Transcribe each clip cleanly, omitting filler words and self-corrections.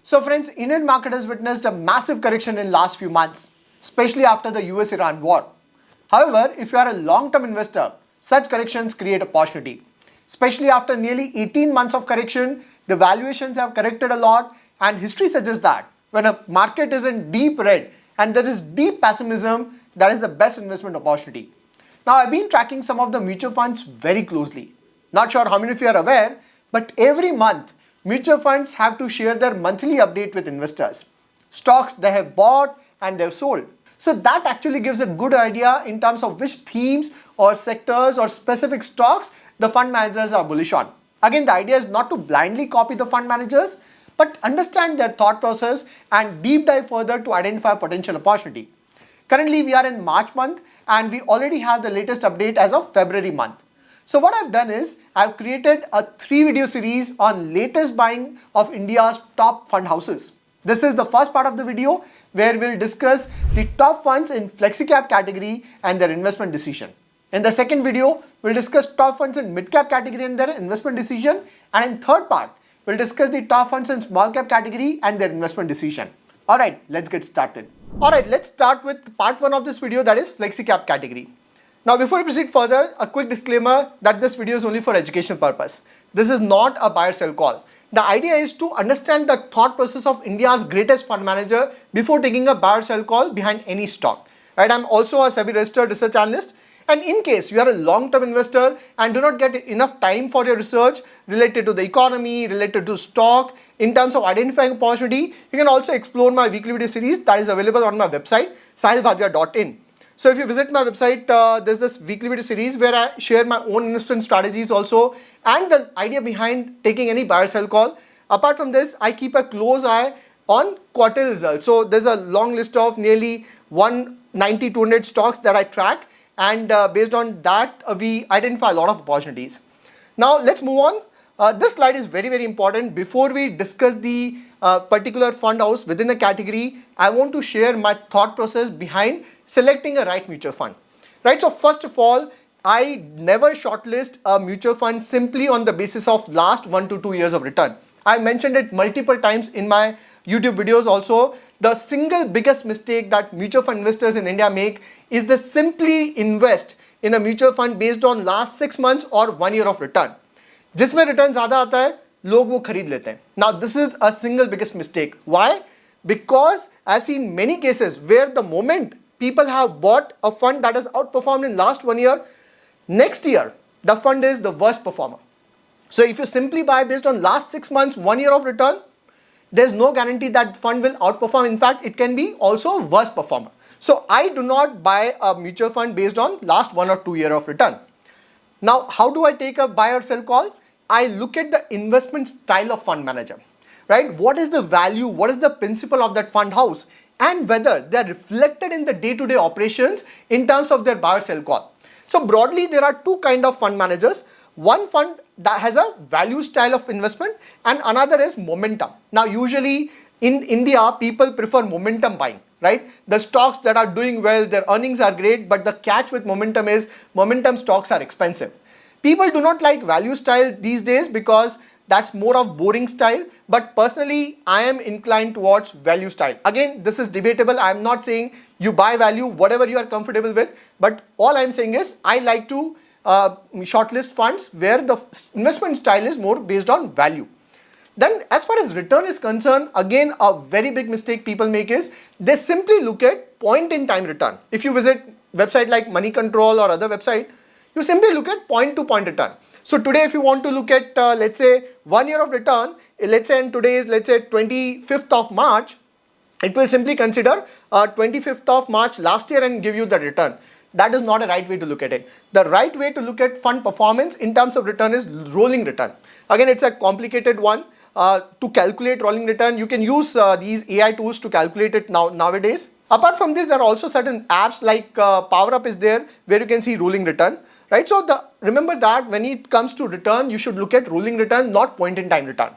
So friends, Indian market has witnessed a massive correction in last few months, especially after the US-Iran war. However, if you are a long-term investor, such corrections create opportunity. Especially after nearly 18 months of correction, the valuations have corrected a lot, and history suggests that when a market is in deep red and there is deep pessimism, that is the best investment opportunity. Now, I've been tracking some of the mutual funds very closely. Not sure how many of you are aware, but every month, mutual funds have to share their monthly update with investors. Stocks they have bought and they've sold. So that actually gives a good idea in terms of which themes or sectors or specific stocks the fund managers are bullish on. Again, the idea is not to blindly copy the fund managers, but understand their thought process and deep dive further to identify potential opportunity. Currently, we are in March month and we already have the latest update as of February month. So what I've done is I've created a 3-video series on latest buying of India's top fund houses. This is the first part of the video where we'll discuss the top funds in Flexicap category and their investment decision. In the second video, we'll discuss top funds in mid-cap category and their investment decision. And in third part, we'll discuss the top funds in small-cap category and their investment decision. Alright, let's get started. Alright, let's start with part 1 of this video, that is Flexicap category. Now before we proceed further, a quick disclaimer that this video is only for educational purpose. This is not a buy or sell call. The idea is to understand the thought process of India's greatest fund manager before taking a buy or sell call behind any stock. Right? I'm also a SEBI registered research analyst, and in case you are a long-term investor and do not get enough time for your research related to the economy, related to stock, in terms of identifying opportunity, you can also explore my weekly video series that is available on my website, sahilbhadviya.in. So if you visit my website, there's this weekly video series where I share my own investment strategies also and the idea behind taking any buy or sell call. Apart from this, I keep a close eye on quarterly results. So there's a long list of nearly 190-200 stocks that I track, and based on that, we identify a lot of opportunities. Now let's move on. This slide is very important. Before we discuss the particular fund house within a category, I want to share my thought process behind selecting a right mutual fund. Right, so first of all, I never shortlist a mutual fund simply on the basis of last 1 to 2 years of return. I mentioned it multiple times in my YouTube videos also. The single biggest mistake that mutual fund investors in India make is they simply invest in a mutual fund based on last 6 months or 1 year of return. जिसमें return ज़्यादा आता है, लोग वो खरीद लेते हैं. Now this is a single biggest mistake. Why? Because I've seen many cases where the moment people have bought a fund that has outperformed in last 1 year, next year the fund is the worst performer. So if you simply buy based on last 6 months, 1 year of return, there's no guarantee that fund will outperform. In fact, it can be also worst performer. So I do not buy a mutual fund based on last 1 or 2 year of return. Now, how do I take a buy or sell call? I look at the investment style of fund manager, right? What is the value? What is the principle of that fund house? And whether they are reflected in the day-to-day operations in terms of their buy or sell call. So broadly, there are two kinds of fund managers. One fund that has a value style of investment and another is momentum. Now, usually in India, people prefer momentum buying, right? The stocks that are doing well, their earnings are great, but the catch with momentum is momentum stocks are expensive. People do not like value style these days because that's more of boring style, but personally, I am inclined towards value style. Again, this is debatable. I'm not saying you buy value, whatever you are comfortable with, but all I'm saying is I like to shortlist funds where the investment style is more based on value. Then as far as return is concerned, again, a very big mistake people make is they simply look at point in time return. If you visit website like Money Control or other website, you simply look at point to point return. So today, if you want to look at, let's say 1 year of return, let's say, and today is, let's say 25th of March, it will simply consider 25th of March last year and give you the return. That is not a right way to look at it. The right way to look at fund performance in terms of return is rolling return. Again, it's a complicated one. To calculate rolling return, you can use these AI tools to calculate it nowadays. Apart from this, there are also certain apps like PowerUp is there where you can see rolling return. Right, so remember that when it comes to return, you should look at rolling return, not point in time return.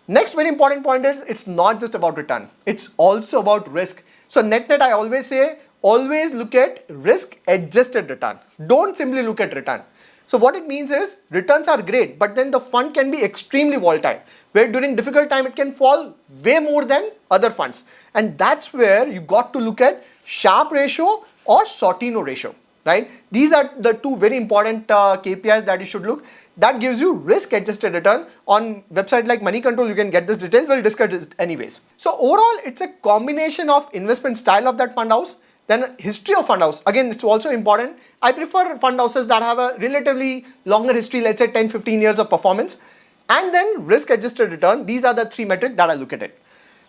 Next very important point is it's not just about return, it's also about risk. So net I always say, always look at risk adjusted return. Don't simply look at return. So what it means is returns are great, but then the fund can be extremely volatile, where during difficult time it can fall way more than other funds. And that's where you got to look at Sharpe ratio or Sortino ratio, right? These are the two very important KPIs that you should look. That gives you risk adjusted return. On website like Money Control, you can get this detail. We'll discuss it anyways. So overall, it's a combination of investment style of that fund house, then history of fund house. Again, it's also important. I prefer fund houses that have a relatively longer history, let's say 10-15 years of performance, and then risk adjusted return. These are the three metrics that I look at it.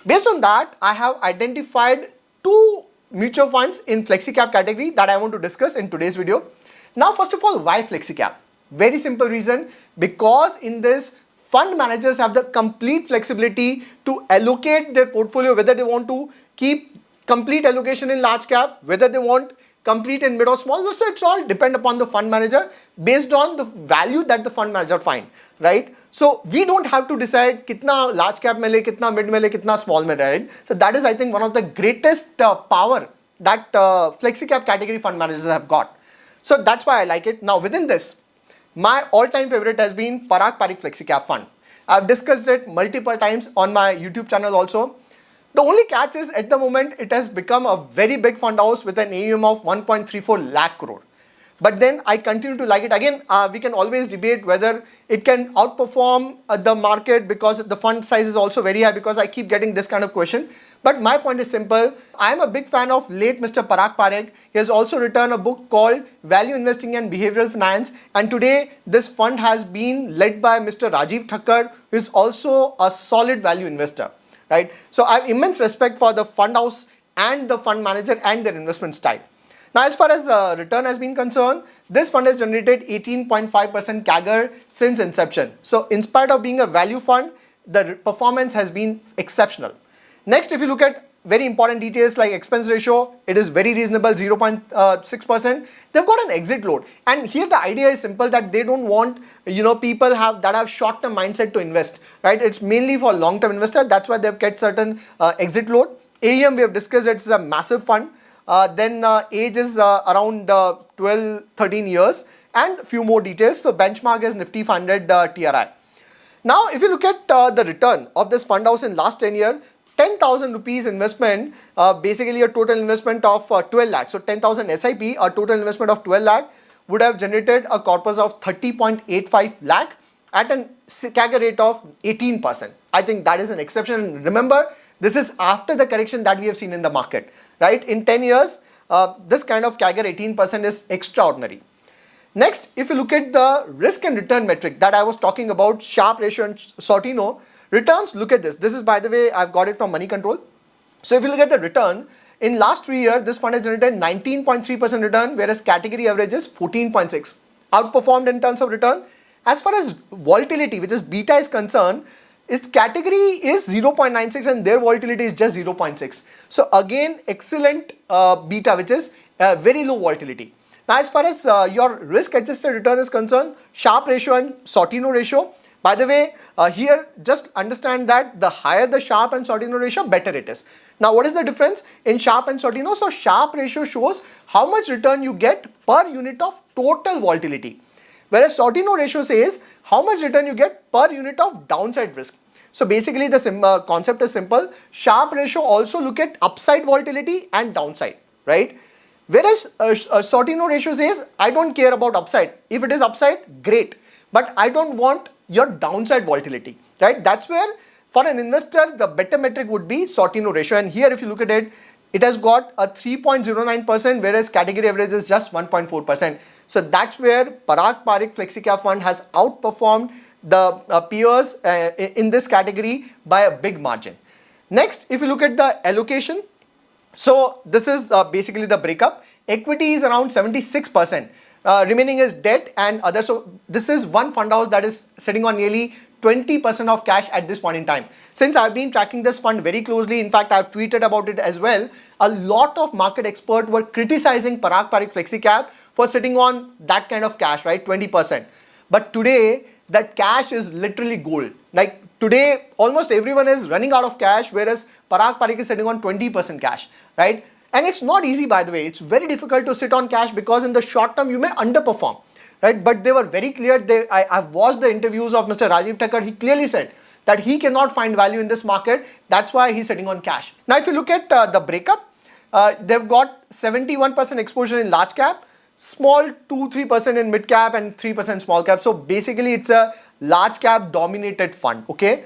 Based on that, I have identified two mutual funds in Flexicap category that I want to discuss in today's video. Now, first of all, why Flexicap? Very simple reason, because in this, fund managers have the complete flexibility to allocate their portfolio, whether they want to keep complete allocation in large cap, whether they want complete in mid or small. So it's all depend upon the fund manager based on the value that the fund manager find, right? So we don't have to decide kitna large cap mein le, kitna mid mein le, kitna small mein, right? So that is, I think, one of the greatest power that Flexicap category fund managers have got. So that's why I like it. Now within this, my all-time favorite has been Parag Parikh Flexicap fund. I've discussed it multiple times on my YouTube channel also. The only catch is at the moment it has become a very big fund house with an AUM of 1.34 lakh crore. But then I continue to like it. Again, we can always debate whether it can outperform the market because the fund size is also very high, because I keep getting this kind of question. But my point is simple. I am a big fan of late Mr. Parag Parikh. He has also written a book called Value Investing and Behavioral Finance. And today this fund has been led by Mr. Rajiv Thakkar, who is also a solid value investor, right? So I have immense respect for the fund house and the fund manager and their investment style. Now, as far as return has been concerned, this fund has generated 18.5% CAGR since inception. So in spite of being a value fund, the performance has been exceptional. Next, if you look at very important details like expense ratio, it is very reasonable, 0.6%. They've got an exit load. And here the idea is simple, that they don't want, people that have short-term mindset to invest, right? It's mainly for long-term investor. That's why they've kept certain exit load. AUM, we have discussed, it's a massive fund. Then age is around 12-13 years, and few more details. So benchmark is Nifty 500 TRI. Now, if you look at the return of this fund house in last 10 years, 10,000 rupees investment, basically a total investment of 12 lakh. So 10,000 SIP, a total investment of 12 lakh would have generated a corpus of 30.85 lakh at a CAGR rate of 18%. I think that is an exception. Remember, this is after the correction that we have seen in the market, right? In 10 years, this kind of CAGR 18% is extraordinary. Next, if you look at the risk and return metric that I was talking about, Sharpe ratio and Sortino returns, look at this. This is, by the way, I've got it from Money Control. So if you look at the return, in last 3 years, this fund has generated 19.3% return, whereas category average is 14.6. Outperformed in terms of return. As far as volatility, which is beta, is concerned, its category is 0.96 and their volatility is just 0.6. So again, excellent beta, which is very low volatility. Now, as far as your risk adjusted return is concerned, Sharpe ratio and Sortino ratio. By the way, here just understand that the higher the Sharpe and Sortino ratio, better it is. Now, what is the difference in Sharpe and Sortino? So Sharpe ratio shows how much return you get per unit of total volatility, whereas Sortino ratio says how much return you get per unit of downside risk. So basically the concept is simple. Sharpe ratio also look at upside volatility and downside, right? Whereas Sortino ratio says, I don't care about upside. If it is upside, great. But I don't want your downside volatility, right? That's where for an investor, the better metric would be Sortino ratio. And here, if you look at it, it has got a 3.09%, whereas category average is just 1.4%. So that's where Parag Parikh Flexicap fund has outperformed the peers in this category by a big margin. Next, if you look at the allocation, so this is basically the breakup. Equity is around 76%. Remaining is debt and others. So this is one fund house that is sitting on nearly 20% of cash at this point in time. Since I've been tracking this fund very closely, in fact, I've tweeted about it as well, a lot of market experts were criticizing Parag Parikh Flexicap for sitting on that kind of cash, right? 20%. But today, that cash is literally gold. Like today, almost everyone is running out of cash, whereas Parag Parikh is sitting on 20% cash, right? And it's not easy, by the way. It's very difficult to sit on cash because in the short term, you may underperform. right? But they were very clear. I've watched the interviews of Mr. Rajiv Thakkar. He clearly said that he cannot find value in this market. That's why he's sitting on cash. Now, if you look at the breakup, they've got 71% exposure in large cap, small 2-3% in mid cap, and 3% small cap. So basically, it's a large cap dominated fund. Okay,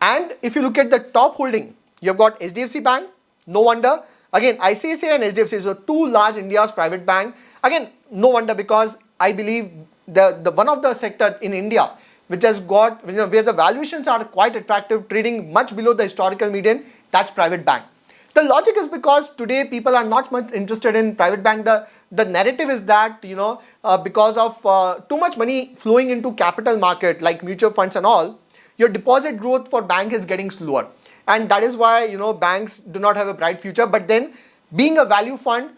and if you look at the top holding, you've got HDFC Bank. No wonder. Again, ICICI and HDFC, so two large India's private bank. Again, no wonder, because I believe the one of the sector in India which has got, where the valuations are quite attractive, trading much below the historical median, that's private bank. The logic is because today people are not much interested in private bank. The narrative is that, because of too much money flowing into capital market like mutual funds and all, your deposit growth for bank is getting slower. And that is why, banks do not have a bright future. But then, being a value fund,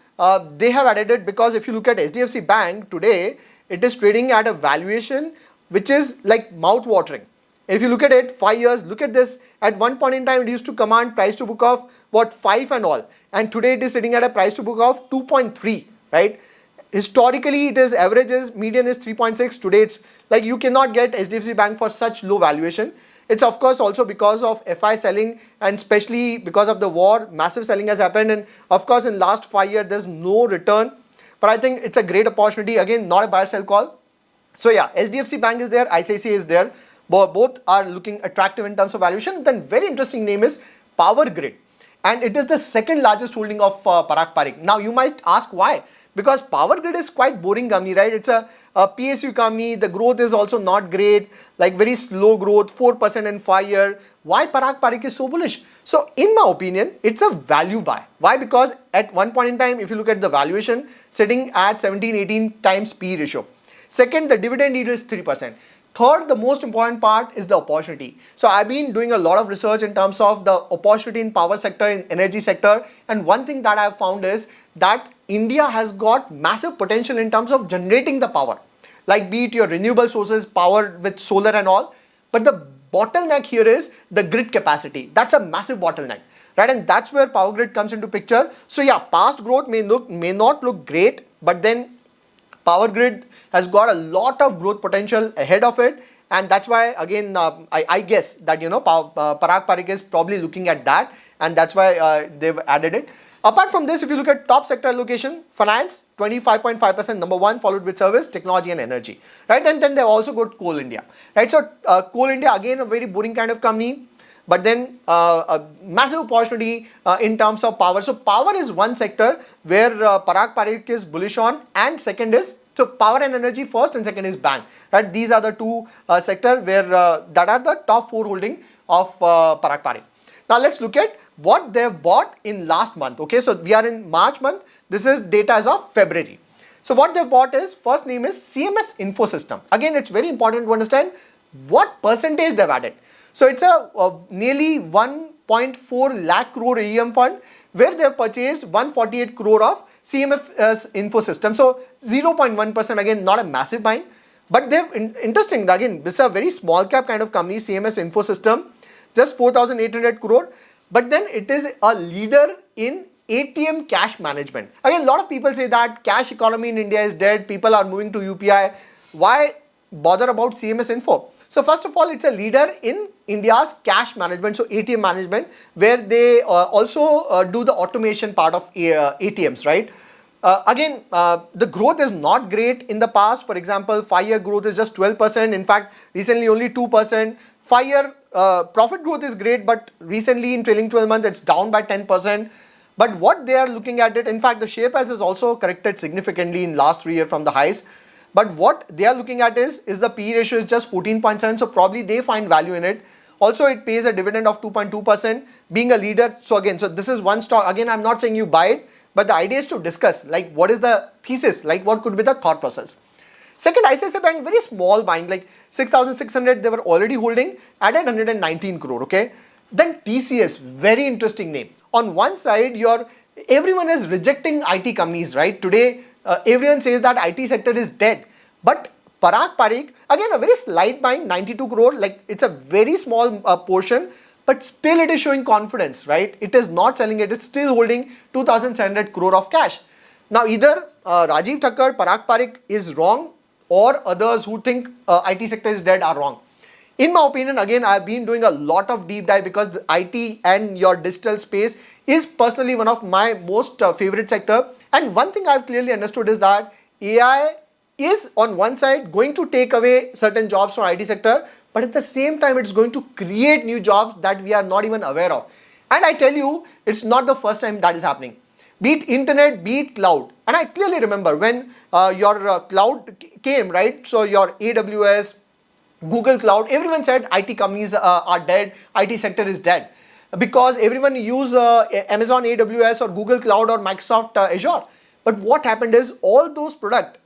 they have added it, because if you look at HDFC Bank today, it is trading at a valuation which is like mouth-watering. If you look at it, 5 years, look at this. At one point in time, it used to command price to book of 5 and all. And today it is sitting at a price to book of 2.3, right? Historically, it is averages, median is 3.6. Today, it's like you cannot get HDFC Bank for such low valuation. It's of course also because of FI selling, and especially because of the war, massive selling has happened. And of course, in last 5 years, there's no return. But I think it's a great opportunity. Again, not a buy sell call. So yeah, HDFC Bank is there, ICICI is there. Both are looking attractive in terms of valuation. Then very interesting name is Power Grid. And it is the second largest holding of Parag Parikh. Now you might ask why? Because Power Grid is quite boring company, right? It's a PSU company. The growth is also not great, like very slow growth, 4% in 5 years. Why Parag Parikh is so bullish? So in my opinion, it's a value buy. Why? Because at one point in time, if you look at the valuation, sitting at 17-18 times P ratio. Second, the dividend yield is 3%. Third, the most important part is the opportunity. So I've been doing a lot of research in terms of the opportunity in power sector, in energy sector. And one thing that I've found is that India has got massive potential in terms of generating the power. Like be it your renewable sources, power with solar and all. But the bottleneck here is the grid capacity. That's a massive bottleneck, right? And that's where Power Grid comes into picture. So yeah, past growth may not look great, but then Power Grid has got a lot of growth potential ahead of it, and that's why again I guess that Parag Parikh is probably looking at that, and that's why they've added it. Apart from this, if you look at top sector allocation, finance 25.5%, number one, followed with service, technology and energy, right? And then they've also got Coal India, right? So Coal India, again a very boring kind of company, but then a massive opportunity in terms of power. So power is one sector where Parag Parikh is bullish on, and second is, so power and energy first, and second is bank, right? These are the two sectors where that are the top 4 holding of Parag Parikh. Now let's look at what they've bought in last month. Okay, so we are in March month. This is data as of February. So what they've bought is, first name is CMS Info System. Again, it's very important to understand what percentage they've added. So it's a nearly 1.4 lakh crore AUM fund where they have purchased 148 crore of CMS Info System. So 0.1%, again, not a massive buying. But they've, interesting, again, this is a very small cap kind of company, CMS Info System, just 4,800 crore. But then it is a leader in ATM cash management. Again, a lot of people say that cash economy in India is dead. People are moving to UPI. Why bother about CMS Info? So first of all, it's a leader in India's cash management, so ATM management, where they also do the automation part of ATMs, right? Again, the growth is not great in the past. For example, 5-year growth is just 12%. In fact, recently only 2%. 5-year profit growth is great, but recently in trailing 12 months, it's down by 10%. But what they are looking at it, in fact, the share price has also corrected significantly in last 3 years from the highs. But what they are looking at is the PE ratio is just 14.7, so probably they find value in it. Also, it pays a dividend of 2.2%, being a leader. So again, so this is one stock. Again, I'm not saying you buy it, but the idea is to discuss like what is the thesis, like what could be the thought process. Second, ICICI Bank, very small buying, like 6,600 they were already holding, added 119 crore, okay. Then TCS, very interesting name. On one side, everyone is rejecting IT companies, right? Today, everyone says that IT sector is dead. But Parag Parikh, again, a very slight buying, 92 crore, like it's a very small portion, but still it is showing confidence, right? It is not selling it, it's still holding 2,700 crore of cash. Now, either Rajiv Thakkar, Parag Parikh is wrong, or others who think IT sector is dead are wrong. In my opinion, again, I've been doing a lot of deep dive because the IT and your digital space is personally one of my most favorite sector. And one thing I've clearly understood is that AI is on one side going to take away certain jobs from IT sector, but at the same time, it's going to create new jobs that we are not even aware of. And I tell you, it's not the first time that is happening. Be it internet, be it cloud. And I clearly remember when your cloud came, right? So your AWS, Google Cloud, everyone said IT companies are dead, IT sector is dead. Because everyone use Amazon AWS or Google Cloud or Microsoft Azure. But what happened is all those products,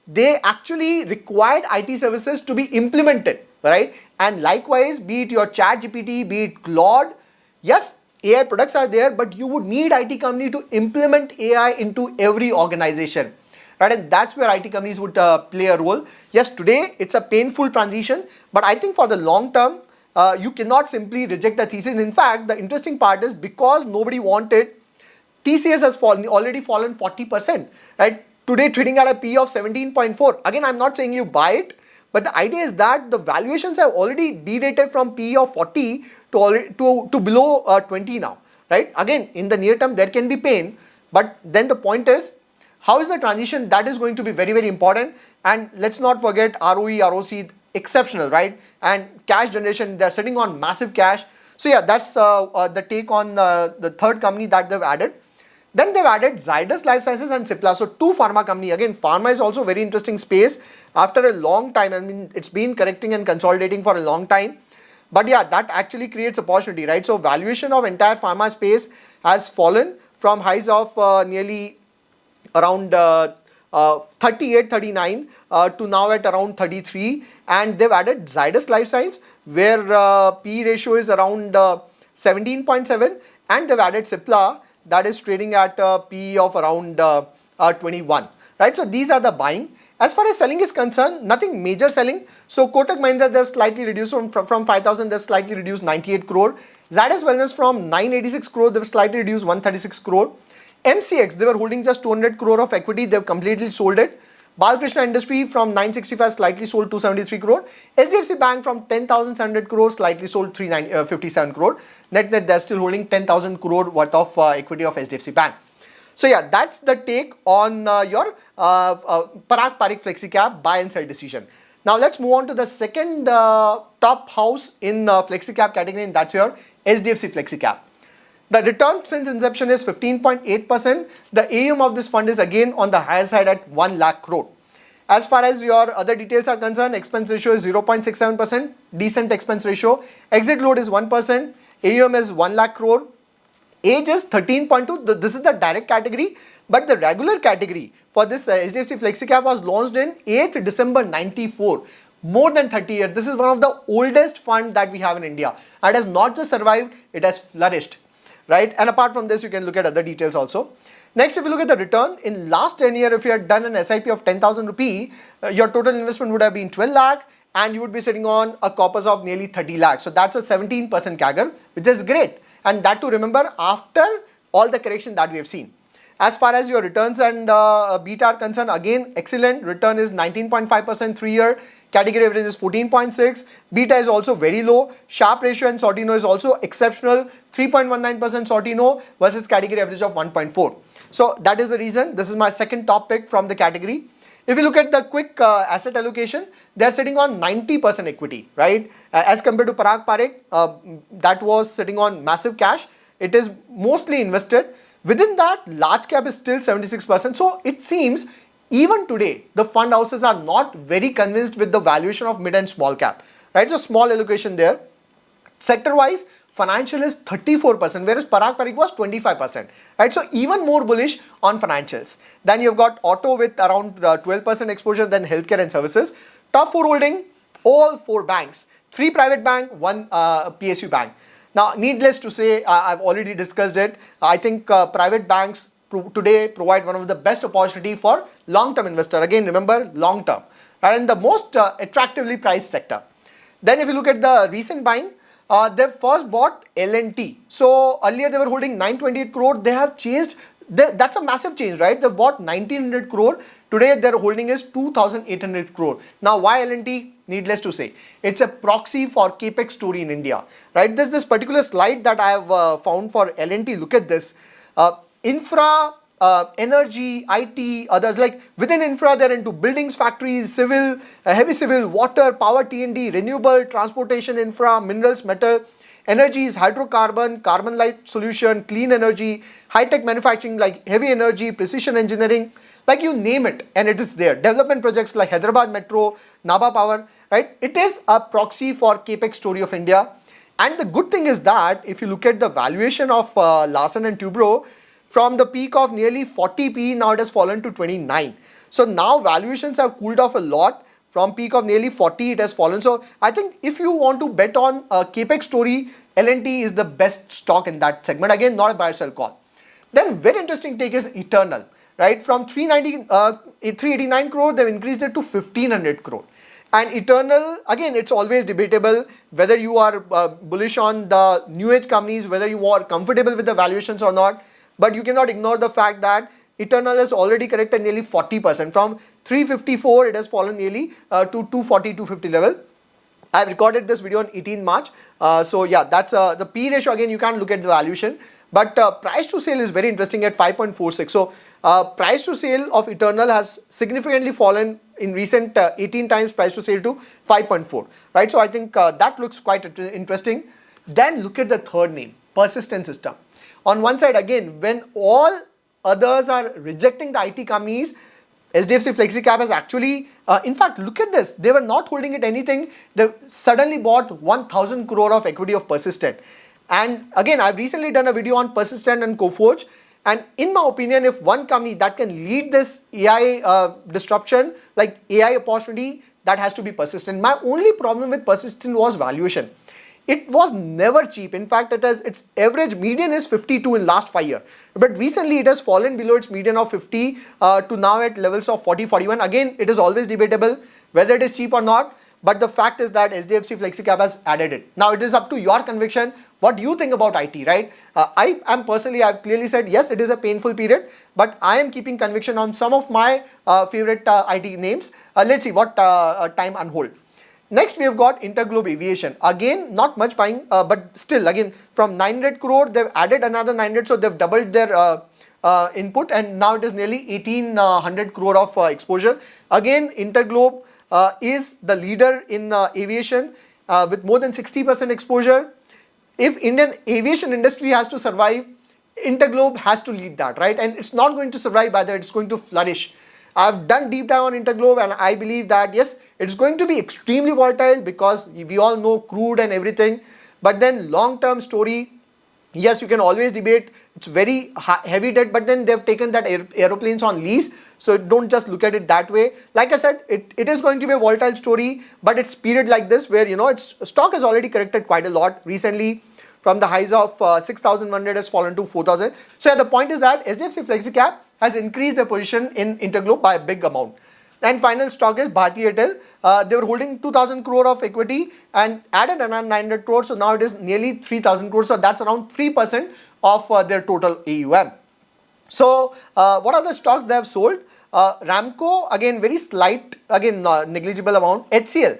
they actually required IT services to be implemented, right? And likewise, be it your ChatGPT, be it Claude, yes, AI products are there, but you would need IT company to implement AI into every organization. Right, and that's where IT companies would play a role. Yes, today it's a painful transition, but I think for the long term, you cannot simply reject the thesis. In fact, the interesting part is because nobody wanted, TCS has already fallen 40%. Right, today trading at a P of 17.4. Again, I'm not saying you buy it, but the idea is that the valuations have already derated from P of 40 to below 20 now. Right, again, in the near term there can be pain, but then the point is, how is the transition? That is going to be very, very important. And let's not forget ROE, ROC, exceptional, right? And cash generation, they're sitting on massive cash. So yeah, that's the take on the third company that they've added. Then they've added Zydus Life Sciences and Cipla. So two pharma company. Again, pharma is also a very interesting space. After a long time, I mean, it's been correcting and consolidating for a long time. But yeah, that actually creates opportunity, right? So valuation of entire pharma space has fallen from highs of nearly around 38, 39 to now at around 33, and they've added Zydus Life Science where P ratio is around 17.7, and they've added Cipla that is trading at a P of around 21. Right, so these are the buying. As far as selling is concerned, nothing major selling. So Kotak Mahindra, they've slightly reduced from 5,000, they've slightly reduced 98 crore. Zydus Wellness from 986 crore, they've slightly reduced 136 crore. MCX, they were holding just 200 crore of equity, they've completely sold it. Balkrishna Industry from 965 slightly sold 273 crore. SDFC Bank from 10,700 crore slightly sold 57 crore. Net they're still holding 10,000 crore worth of equity of SDFC Bank. So yeah, that's the take on your Parag Parikh Flexicap buy and sell decision. Now let's move on to the second top house in Flexicap category, and that's your SDFC Flexicap. The return since inception is 15.8%. The AUM of this fund is again on the higher side at 1 lakh crore. As far as your other details are concerned, expense ratio is 0.67%, decent expense ratio. Exit load is 1%. AUM is 1 lakh crore. Age is 13.2. This is the direct category, but the regular category for this SDFC Flexicap was launched in 8th December 94. More than 30 years. This is one of the oldest funds that we have in India. It has not just survived, it has flourished. Right, and apart from this, you can look at other details also. Next, if you look at the return, in last 10 years, if you had done an SIP of 10,000 rupee, your total investment would have been 12 lakh and you would be sitting on a corpus of nearly 30 lakhs. So that's a 17% CAGR, which is great. And that to remember after all the correction that we have seen. As far as your returns and beta are concerned, again, excellent. Return is 19.5% 3-year. Category average is 14.6. Beta is also very low. Sharp ratio and Sortino is also exceptional. 3.19% Sortino versus category average of 1.4. So that is the reason. This is my second top pick from the category. If you look at the quick asset allocation, they are sitting on 90% equity, right? As compared to Parag Parikh, that was sitting on massive cash. It is mostly invested. Within that, large cap is still 76%. So it seems even today, the fund houses are not very convinced with the valuation of mid and small cap, right? So small allocation there. Sector-wise, financial is 34%, whereas Parag Parikh was 25%, right? So even more bullish on financials. Then you've got auto with around 12% exposure, then healthcare and services. Top 4 holding, all 4 banks, 3 private bank, 1 PSU bank. Now, needless to say, I've already discussed it. I think private banks today provide one of the best opportunity for long-term investor. Again, remember long-term, and the most attractively priced sector. Then if you look at the recent buying, they first bought L&T. So earlier they were holding 928 crore. They have changed That's a massive change, right? They bought 1900 crore. Today their holding is 2800 crore. Now why L&T? Needless to say, it's a proxy for capex story in India, right? There's this particular slide that I have found for L&T. Look at this. Infra, energy, IT, others, like within infra they're into buildings, factories, civil, heavy civil, water, power, T&D, renewable, transportation infra, minerals, metal. Energy is hydrocarbon, carbon light solution, clean energy, high-tech manufacturing like heavy energy, precision engineering, like you name it, and it is there. Development projects like Hyderabad Metro, Nabha Power, right? It is a proxy for capex story of India. And the good thing is that if you look at the valuation of Larsen and Toubro, from the peak of nearly 40 PE, now it has fallen to 29. So now valuations have cooled off a lot. From peak of nearly 40, it has fallen. So I think if you want to bet on a capex story, L&T is the best stock in that segment. Again, not a buy or sell call. Then very interesting take is Eternal, right? From 389 crore, they've increased it to 1500 crore. And Eternal, again, it's always debatable whether you are bullish on the new age companies, whether you are comfortable with the valuations or not. But you cannot ignore the fact that Eternal has already corrected nearly 40%. From 354, it has fallen nearly to 240, 250 level. I've recorded this video on 18 March. So yeah, that's the P ratio. Again, you can't look at the valuation. But price to sale is very interesting at 5.46. So price to sale of Eternal has significantly fallen in recent 18 times price to sale to 5.4. Right. So I think that looks quite interesting. Then look at the third name, Persistent System. On one side, again, when all others are rejecting the IT companies, SDFC Flexicap has actually, in fact, look at this. They were not holding it anything. They suddenly bought 1000 crore of equity of Persistent. And again, I've recently done a video on Persistent and Coforge. And in my opinion, if one company that can lead this AI disruption, like AI opportunity, that has to be Persistent. My only problem with Persistent was valuation. It was never cheap. In fact, its average median is 52 in last 5 years. But recently it has fallen below its median of 50 to now at levels of 40, 41. Again, it is always debatable whether it is cheap or not. But the fact is that SDFC Flexicap has added it. Now it is up to your conviction. What do you think about IT, right? I've clearly said, yes, it is a painful period. But I am keeping conviction on some of my favorite IT names. Let's see what time unhold. Next, we have got Interglobe Aviation. Again, not much buying, but still, again, from 900 crore, they've added another 900, so they've doubled their input, and now it is nearly 1800 crore of exposure. Again, Interglobe is the leader in aviation with more than 60% exposure. If Indian aviation industry has to survive, Interglobe has to lead that, right? And it's not going to survive either, it's going to flourish. I've done deep dive on Interglobe and I believe that yes, it's going to be extremely volatile because we all know crude and everything. But then long-term story, yes, you can always debate. It's very heavy debt, but then they've taken that aeroplanes on lease. So don't just look at it that way. Like I said, it is going to be a volatile story, but it's period like this where, you know, its stock has already corrected quite a lot recently. From the highs of 6,100 has fallen to 4,000. So yeah, the point is that SDFC Flexicap has increased their position in Interglobe by a big amount. And final stock is Bharti Airtel. They were holding 2,000 crore of equity and added another 900 crore. So now it is nearly 3,000 crore. So that's around 3% of their total AUM. So what are the stocks they have sold? Ramco, again very slight, again negligible amount. HCL.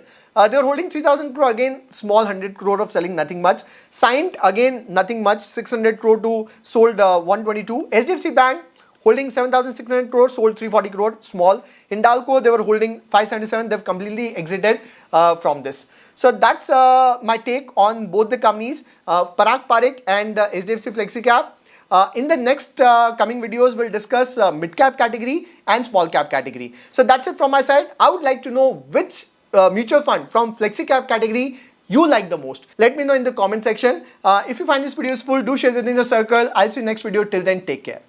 They were holding 3,000 crore, again small 100 crore of selling, nothing much. Cyient, again nothing much, 600 crore to sold 122. HDFC Bank holding 7,600 crore, sold 340 crore, small. Hindalco, they were holding 577, they've completely exited from this. So that's my take on both the companies, Parag Parikh and SDFC Flexicap. In the next coming videos, we'll discuss mid-cap category and small-cap category. So that's it from my side. I would like to know which mutual fund from Flexicap category you like the most. Let me know in the comment section. If you find this video useful, do share it in your circle. I'll see you next video. Till then, take care.